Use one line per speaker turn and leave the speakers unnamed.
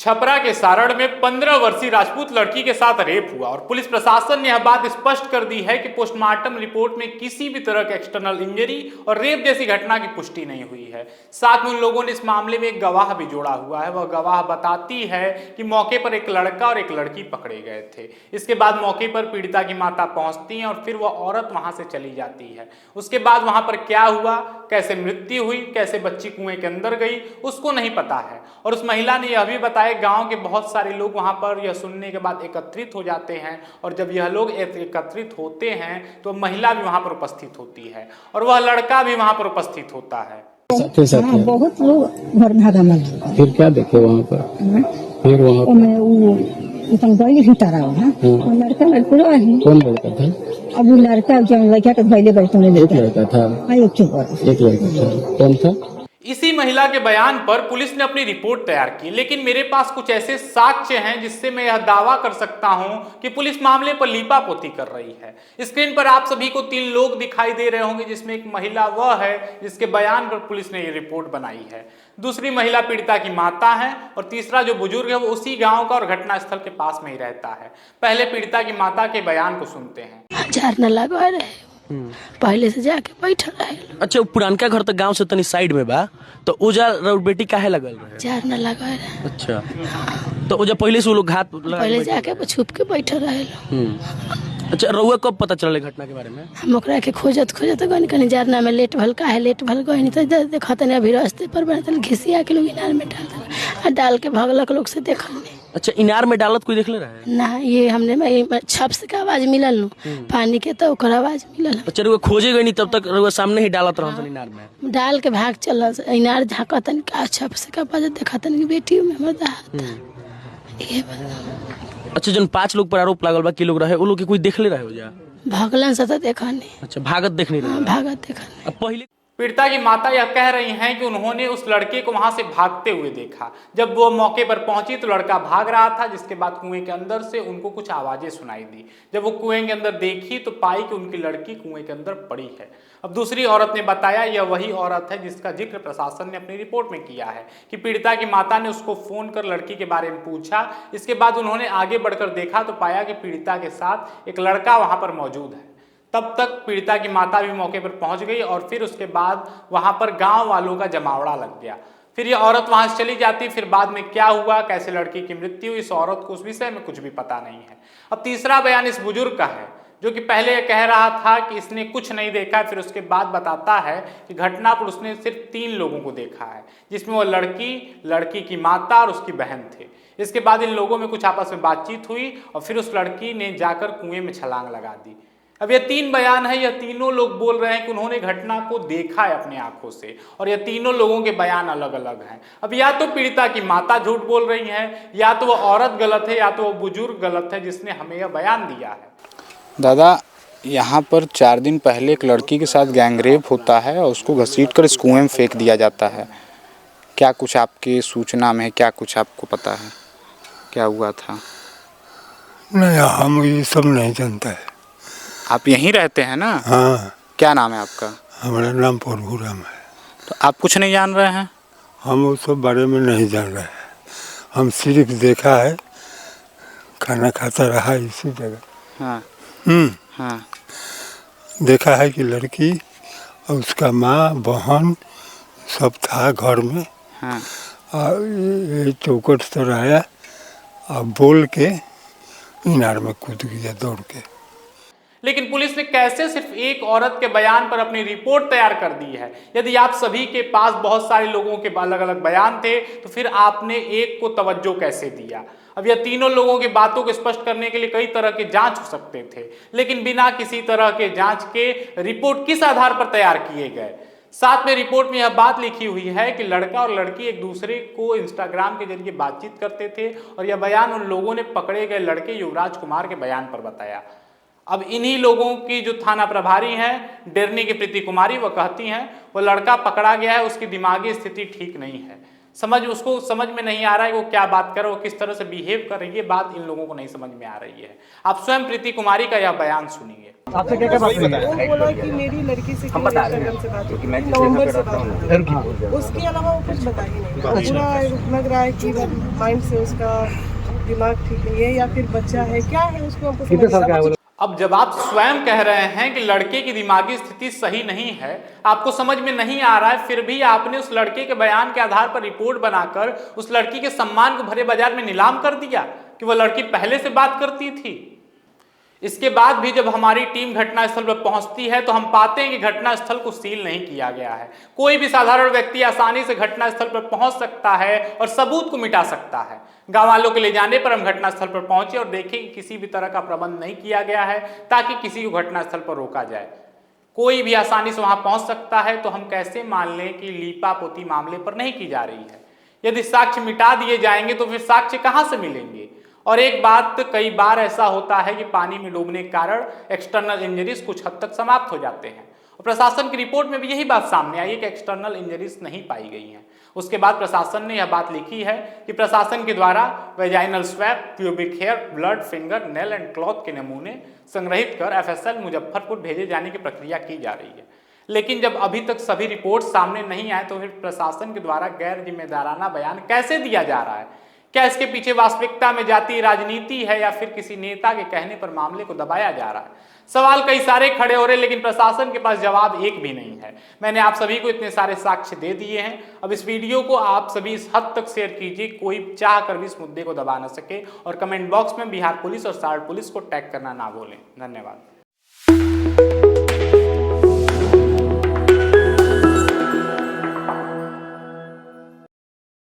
छपरा के सारण में 15 वर्षीय राजपूत लड़की के साथ रेप हुआ और पुलिस प्रशासन ने यह बात स्पष्ट कर दी है कि पोस्टमार्टम रिपोर्ट में किसी भी तरह के एक्सटर्नल इंजरी और रेप जैसी घटना की पुष्टि नहीं हुई है। साथ में उन लोगों ने इस मामले में एक गवाह भी जोड़ा हुआ है। वह गवाह बताती है कि मौके पर एक लड़का और एक लड़की पकड़े गए थे। इसके बाद मौके पर पीड़िता की माता पहुंचती है और फिर वह औरत वहां से चली जाती है। उसके बाद वहां पर क्या हुआ, कैसे मृत्यु हुई, कैसे बच्ची कुएं के अंदर गई, उसको नहीं पता है। और उस महिला ने यह भी बताया गांव के बहुत सारे लोग वहां पर यह सुनने के बाद एकत्रित हो जाते हैं और जब यह लोग एकत्रित होते हैं तो महिला भी वहां पर उपस्थित होती है और वह लड़का भी वहां पर उपस्थित होता है।
बहुत लोग घर भागा मर।
फिर क्या देखे वहाँ पर? फिर वहाँ
लड़का लड़का है।
कौन लड़का था?
अब वो लड़का जब लड़का तो पहले बैठने
एक लड़का था। एक लड़का था। कौन था?
इसी महिला के बयान पर पुलिस ने अपनी रिपोर्ट तैयार की, लेकिन मेरे पास कुछ ऐसे साक्ष्य हैं जिससे मैं यह दावा कर सकता हूं कि पुलिस मामले पर लीपापोती कर रही है। स्क्रीन पर आप सभी को 3 लोग दिखाई दे रहे होंगे, जिसमें एक महिला वह है जिसके बयान पर पुलिस ने ये रिपोर्ट बनाई है। दूसरी महिला पीड़िता की माता है और तीसरा जो बुजुर्ग है वो उसी गाँव का और घटनास्थल के पास में ही रहता है। पहले पीड़िता की माता के बयान को सुनते हैं।
पहले से जाके बैठल रहे।
अच्छा, पुरानका घर तो गांव से तनी साइड में बा, तो ओजा बेटी काहे लगल रहे?
जार न लगा रहे।
अच्छा, तो ओजा पहले से वो लोग घात
पहले जाके छुप के बैठल रहे।
अच्छा, रउआ कब पता चलल घटना के बारे में?
हम ओकरा के खोजत गनी कनी जारना में लेट भल काहे लेट भल गनी तो देखत ने अभी रास्ते पर बनतल घिसिया के लोग इनार में डाल के भगलक लोग से देखल।
अच्छा, इनार में डालत कोई देखले रहे
ना? ये हमने छप से का आवाज मिलल नु पानी के तो ओकर आवाज मिलल।
अच्छा, रउआ खोजे गई नहीं तब तक रउआ सामने ही डालत रहन इनार में
डाल के भाग चल इनार झाकतन का छप से का आवाज देखतन की बेटी में हमर ये।
अच्छा, जन 5 लोग पर आरोप लागल बा कि लोग रहे, वो लोग के कोई देखले रहे हो जा?
भगलन से तो देखा नहीं।
अच्छा, भागत देखने रहे?
भागत देखा नहीं।
अब पहले
पीड़िता की माता यह कह रही हैं कि उन्होंने उस लड़के को वहां से भागते हुए देखा। जब वो मौके पर पहुंची तो लड़का भाग रहा था, जिसके बाद कुएं के अंदर से उनको कुछ आवाजें सुनाई दी। जब वो कुएं के अंदर देखी तो पाई कि उनकी लड़की कुएं के अंदर पड़ी है। अब दूसरी औरत ने बताया यह वही औरत है जिसका जिक्र प्रशासन ने अपनी रिपोर्ट में किया है कि पीड़िता की माता ने उसको फोन कर लड़की के बारे में पूछा। इसके बाद उन्होंने आगे बढ़कर देखा तो पाया कि पीड़िता के साथ एक लड़का वहां पर मौजूद है। तब तक पीड़िता की माता भी मौके पर पहुंच गई और फिर उसके बाद वहां पर गांव वालों का जमावड़ा लग गया। फिर ये औरत वहां से चली जाती। फिर बाद में क्या हुआ, कैसे लड़की की मृत्यु, इस औरत को उस विषय में कुछ भी पता नहीं है। अब तीसरा बयान इस बुजुर्ग का है जो कि पहले कह रहा था कि इसने कुछ नहीं देखा, फिर उसके बाद बताता है कि घटना पर उसने सिर्फ 3 लोगों को देखा है, जिसमें वो लड़की की माता और उसकी बहन थे। इसके बाद इन लोगों में कुछ आपस में बातचीत हुई और फिर उस लड़की ने जाकर कुएं में छलांग लगा दी। अब ये 3 बयान है। यह तीनों लोग बोल रहे हैं कि उन्होंने घटना को देखा है अपनी आंखों से और यह तीनों लोगों के बयान अलग अलग हैं। अब या तो पीड़िता की माता झूठ बोल रही है, या तो वह औरत गलत है, या तो वह बुजुर्ग गलत है जिसने हमें यह बयान दिया है।
दादा, यहाँ पर 4 दिन पहले एक लड़की के साथ गैंगरेप होता है और उसको घसीट कर इस कुएं में फेंक दिया जाता है। क्या कुछ आपकी सूचना में है? क्या कुछ आपको पता है क्या हुआ था?
नहीं, हम ये सब नहीं जानता है।
आप यहीं रहते हैं ना?
हाँ।
क्या नाम है आपका?
हमारा नाम प्रभुराम है।
तो आप कुछ नहीं जान रहे हैं?
हम उस सब बारे में नहीं जान रहे हैं। हम सिर्फ देखा है, खाना खाता रहा इसी जगह।
हाँ। हाँ।
देखा है कि लड़की और उसका माँ बहन सब था घर में।
हाँ।
और ये चौकट से आया और बोल के इनार में कूद गया दौड़ के।
लेकिन पुलिस ने कैसे सिर्फ एक औरत के बयान पर अपनी रिपोर्ट तैयार कर दी है? यदि आप सभी के पास बहुत सारे लोगों के अलग अलग बयान थे तो फिर आपने एक को तवज्जो कैसे दिया? अब यह तीनों लोगों की बातों को स्पष्ट करने के लिए कई तरह के जांच हो सकते थे, लेकिन बिना किसी तरह के जांच के रिपोर्ट किस आधार पर तैयार किए गए? साथ में रिपोर्ट में यह बात लिखी हुई है कि लड़का और लड़की एक दूसरे को इंस्टाग्राम के जरिए बातचीत करते थे और यह बयान उन लोगों ने पकड़े गए लड़के युवराज कुमार के बयान पर बताया। अब इन्हीं लोगों की जो थाना प्रभारी हैं डेरनी की प्रीति कुमारी, वह कहती हैं वो लड़का पकड़ा गया है, उसकी दिमागी स्थिति ठीक नहीं है। उसको समझ में नहीं आ रहा है वो क्या बात कर रहा है, वो किस तरह से बिहेव कर रही है, ये बात इन लोगों को नहीं समझ में आ रही है। आप स्वयं प्रीति कुमारी का यह बयान सुनिए।
आपसे क्या बात हुई है? वो बोला कि मेरी लड़की से इंस्टाग्राम से बात हुई, नवंबर से बात हुई, उसके अलावा वो कुछ बता ही नहीं। पूरा लग रहा है कि माइंड से उसका दिमाग ठीक नहीं है या फिर बच्चा है, क्या है उसको हमको समझ नहीं आता।
अब जब आप स्वयं कह रहे हैं कि लड़के की दिमागी स्थिति सही नहीं है, आपको समझ में नहीं आ रहा है, फिर भी आपने उस लड़के के बयान के आधार पर रिपोर्ट बनाकर उस लड़की के सम्मान को भरे बाजार में नीलाम कर दिया कि वह लड़की पहले से बात करती थी। इसके बाद भी जब हमारी टीम घटनास्थल पर पहुंचती है तो हम पाते हैं कि घटनास्थल को सील नहीं किया गया है। कोई भी साधारण व्यक्ति आसानी से घटनास्थल पर पहुंच सकता है और सबूत को मिटा सकता है। गांव वालों के ले जाने पर हम घटनास्थल पर पहुंचे और देखें कि किसी भी तरह का प्रबंध नहीं किया गया है ताकि किसी को घटनास्थल पर रोका जाए। कोई भी आसानी से वहां पहुंच सकता है, तो हम कैसे मान लें कि लीपापोती मामले पर नहीं की जा रही है। यदि साक्ष्य मिटा दिए जाएंगे तो फिर साक्ष्य कहां से मिलेंगे। और एक बात, कई बार ऐसा होता है कि पानी में डूबने के कारण एक्सटर्नल इंजरीज कुछ हद तक समाप्त हो जाते हैं, और प्रशासन की रिपोर्ट में भी यही बात सामने आई है कि एक्सटर्नल इंजरीज नहीं पाई गई हैं। उसके बाद प्रशासन ने यह बात लिखी है कि प्रशासन के द्वारा vaginal swab, pubic hair, blood, finger, nail and cloth के नमूने संग्रहित कर FSL मुजफ्फरपुर भेजे जाने की प्रक्रिया की जा रही है। लेकिन जब अभी तक सभी रिपोर्ट सामने नहीं आए तो फिर प्रशासन के द्वारा गैर जिम्मेदाराना बयान कैसे दिया जा रहा है। क्या इसके पीछे वास्तविकता में जातीय राजनीति है या फिर किसी नेता के कहने पर मामले को दबाया जा रहा है। सवाल कई सारे खड़े हो रहे, लेकिन प्रशासन के पास जवाब एक भी नहीं है। मैंने आप सभी को इतने सारे साक्ष्य दे दिए हैं। अब इस वीडियो को आप सभी इस हद तक शेयर कीजिए कोई चाह कर भी इस मुद्दे को दबा न सके, और कमेंट बॉक्स में बिहार पुलिस और सारण पुलिस को टैग करना ना भूलें। धन्यवाद।